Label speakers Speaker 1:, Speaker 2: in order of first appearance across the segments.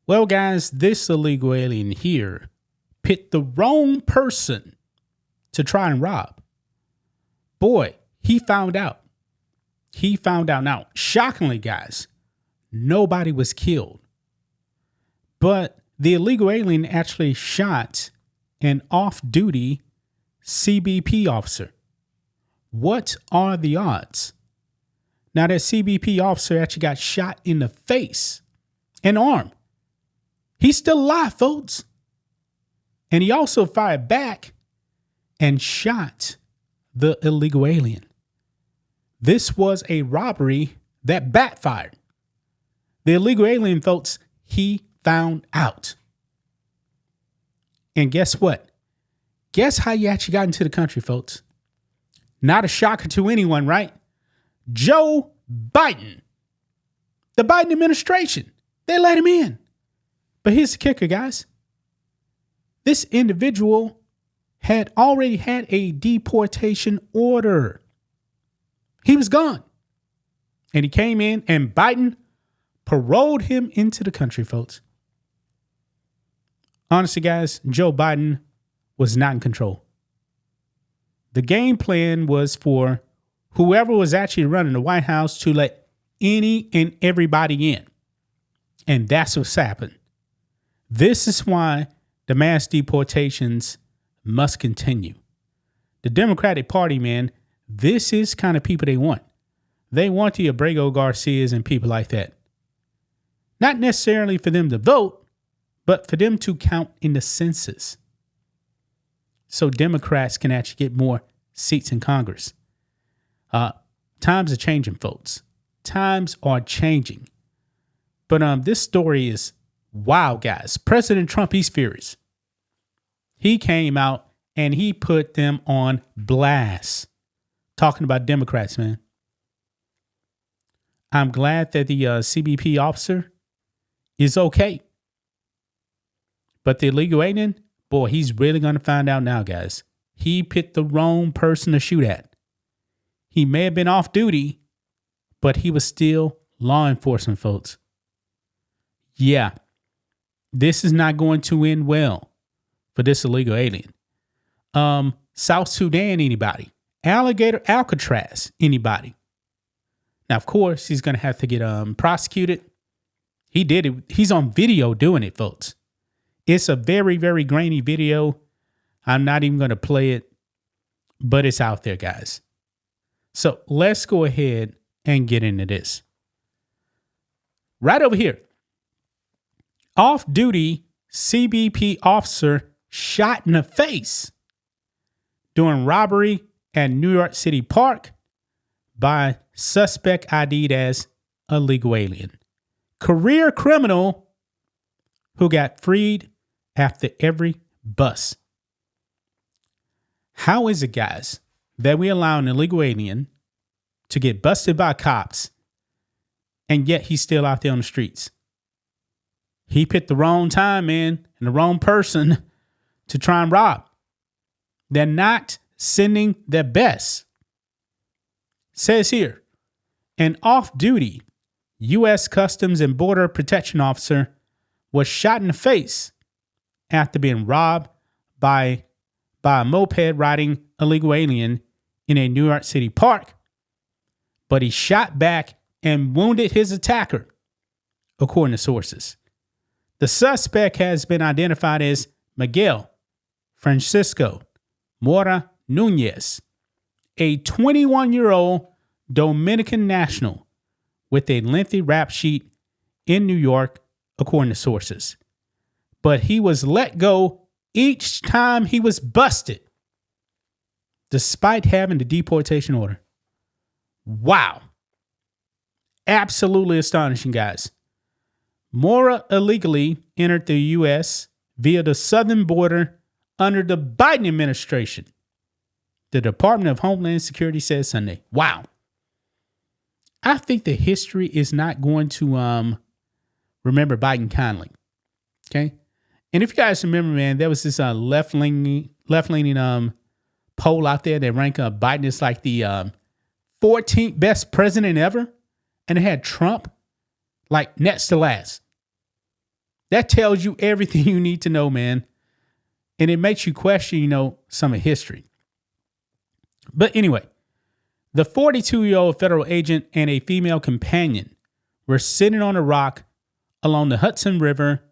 Speaker 1: Well, guys, this illegal alien here picked the wrong person to try and rob. Boy, he found out. He found out. Now, shockingly, guys, nobody was killed. But the illegal alien actually shot an off-duty CBP officer. What are the odds? Now, that CBP officer actually got shot in the face and arm. He's still alive, folks. And he also fired back and shot the illegal alien. This was a robbery that backfired. The illegal alien, folks, he found out. And guess what? Guess how you actually got into the country, folks? Not a shocker to anyone, right? Joe Biden. The Biden administration. They let him in. But here's the kicker, guys. This individual had already had a deportation order. He was gone. And he came in and Biden paroled him into the country, folks. Honestly, guys, Joe Biden was not in control. The game plan was for whoever was actually running the White House to let any and everybody in. And that's what's happened. This is why the mass deportations must continue. The Democratic Party, man, this is kind of people they want. They want the Abrego Garcias and people like that. Not necessarily for them to vote, but for them to count in the census. So Democrats can actually get more seats in Congress. Times are changing, folks. Times are changing. But this story is wow, guys. President Trump, he's furious. He came out and he put them on blast. Talking about Democrats, man. I'm glad that the CBP officer is okay. But the illegal alien, boy, he's really going to find out now, guys. He picked the wrong person to shoot at. He may have been off duty, but he was still law enforcement, folks. Yeah, this is not going to end well for this illegal alien. South Sudan, anybody? Alligator Alcatraz, anybody? Now, of course, he's going to have to get prosecuted. He did it. He's on video doing it, folks. It's a very, very grainy video. I'm not even going to play it, but it's out there, guys. So let's go ahead and get into this. Right over here. Off-duty CBP officer shot in the face during robbery at New York City Park by suspect ID'd as illegal alien. Career criminal who got freed after every bust. How is it, guys, that we allow an illegal alien to get busted by cops and yet he's still out there on the streets? He picked the wrong time, man, and the wrong person to try and rob. They're not sending their best. It says here, an off-duty U.S. Customs and Border Protection officer was shot in the face after being robbed by a moped-riding illegal alien in a New York City park, but he shot back and wounded his attacker, according to sources. The suspect has been identified as Miguel Francisco Mora Nunez, a 21-year-old Dominican national with a lengthy rap sheet in New York, according to sources. But he was let go each time he was busted, despite having the deportation order. Wow. Absolutely astonishing, guys. Mora illegally entered the U.S. via the southern border under the Biden administration, the Department of Homeland Security said Sunday. Wow. I think the history is not going to remember Biden kindly. Okay. And if you guys remember, man, there was this left-leaning poll out there that ranked Biden as like the 14th best president ever. And it had Trump like next to last. That tells you everything you need to know, man. And it makes you question, some of history. But anyway, the 42-year-old federal agent and a female companion were sitting on a rock along the Hudson River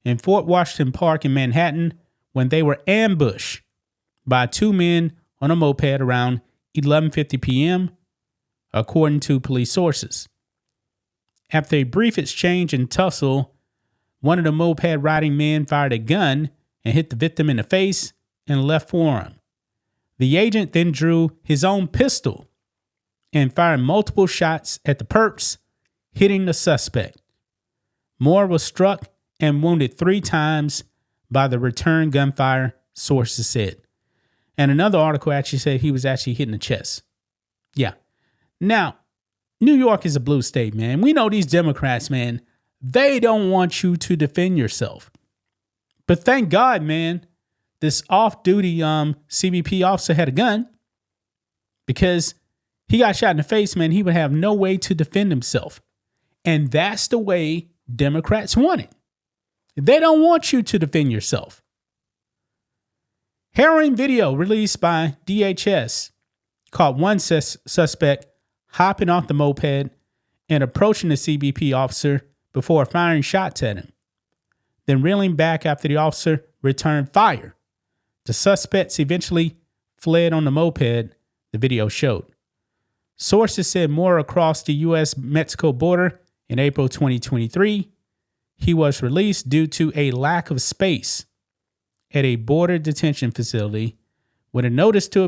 Speaker 1: in Fort Washington Park in Manhattan when they were ambushed by two men on a moped around 11:50 p.m., according to police sources. After a brief exchange and tussle, one of the moped riding men fired a gun and hit the victim in the face and left forearm. The agent then drew his own pistol and fired multiple shots at the perps, hitting the suspect. Moore was struck and wounded 3 times by the return gunfire, sources said. And another article actually said he was actually hit in the chest. Yeah. Now, New York is a blue state, man. We know these Democrats, man, they don't want you to defend yourself. But thank God, man, this off-duty CBP officer had a gun, because he got shot in the face, man. He would have no way to defend himself. And that's the way Democrats want it. They don't want you to defend yourself. Harrowing video released by DHS caught one suspect hopping off the moped and approaching the CBP officer before firing shots at him, then reeling back after the officer returned fire. The suspects eventually fled on the moped, the video showed. Sources said Moore crossed the U.S.-Mexico border in April 2023. He was released due to a lack of space at a border detention facility, with a notice to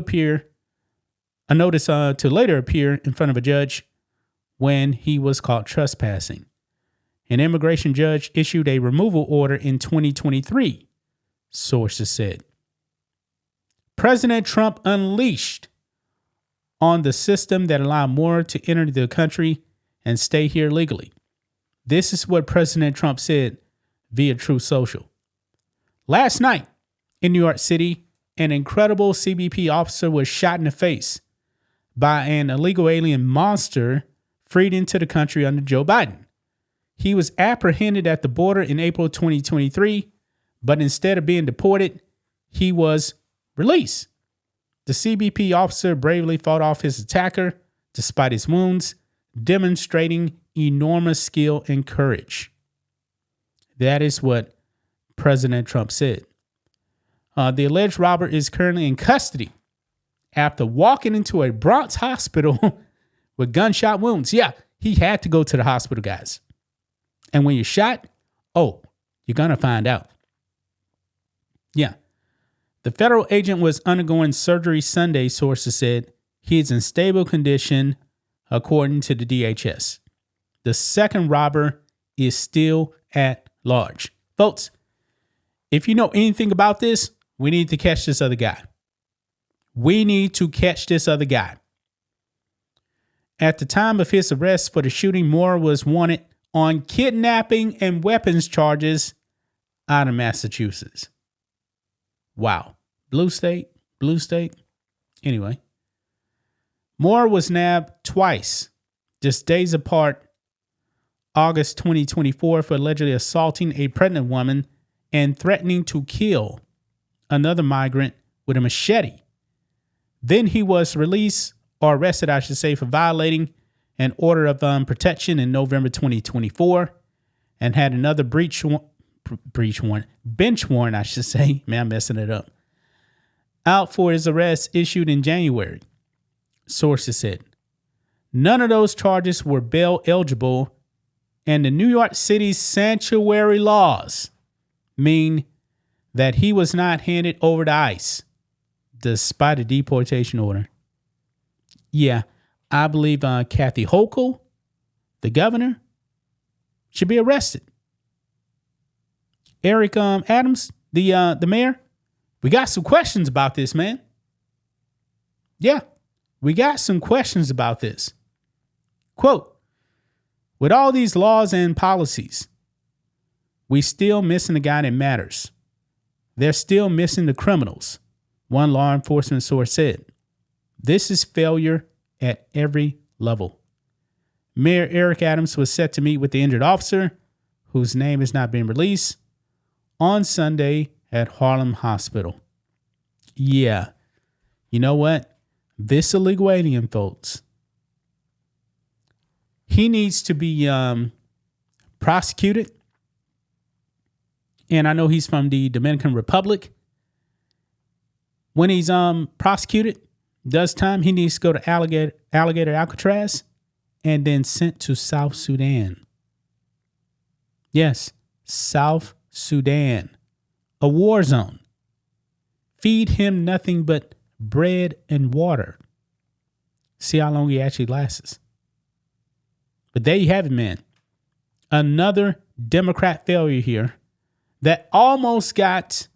Speaker 1: later appear in front of a judge when he was caught trespassing. An immigration judge issued a removal order in 2023, sources said. President Trump unleashed on the system that allowed Moore to enter the country and stay here legally. This is what President Trump said via Truth Social. Last night in New York City, an incredible CBP officer was shot in the face by an illegal alien monster freed into the country under Joe Biden. He was apprehended at the border in April 2023, but instead of being deported, he was released. The CBP officer bravely fought off his attacker despite his wounds, demonstrating enormous skill and courage. That is what President Trump said. The alleged robber is currently in custody after walking into a Bronx hospital with gunshot wounds. Yeah, he had to go to the hospital, guys. And when you're shot, you're going to find out. Yeah. The federal agent was undergoing surgery Sunday, sources said. He is in stable condition, according to the DHS. The second robber is still at large. Folks, if you know anything about this, we need to catch this other guy. At the time of his arrest for the shooting, Moore was wanted on kidnapping and weapons charges out of Massachusetts. Wow. Blue state. Anyway, Moore was nabbed twice, just days apart, August 2024, for allegedly assaulting a pregnant woman and threatening to kill another migrant with a machete. Then he was arrested, for violating an order of protection in November 2024, and had another bench warrant, man, I'm messing it up, out for his arrest issued in January, sources said. None of those charges were bail eligible, and the New York City's sanctuary laws mean that he was not handed over to ICE despite a deportation order. Yeah, I believe Kathy Hochul, the governor, should be arrested. Eric Adams, the mayor, we got some questions about this, man. Yeah, we got some questions about this. Quote, with all these laws and policies, we still missing the guy that matters. They're still missing the criminals, one law enforcement source said. This is failure at every level. Mayor Eric Adams was set to meet with the injured officer, whose name has not been released, on Sunday at Harlem Hospital. Yeah. You know what? This illegal alien, folks, he needs to be prosecuted. And I know he's from the Dominican Republic. When he's prosecuted, does time, he needs to go to Alligator Alcatraz and then sent to South Sudan. Yes, South Sudan, a war zone. Feed him nothing but bread and water. See how long he actually lasts. But there you have it, man. Another Democrat failure here that almost got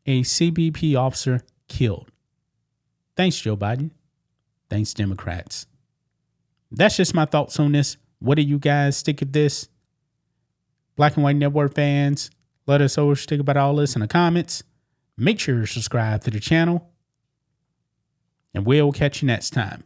Speaker 1: a CBP officer killed. Thanks, Joe Biden. Thanks, Democrats. That's just my thoughts on this. What do you guys think of this? Black and White Network fans, let us know what you think about all this in the comments. Make sure you subscribe to the channel. And we'll catch you next time.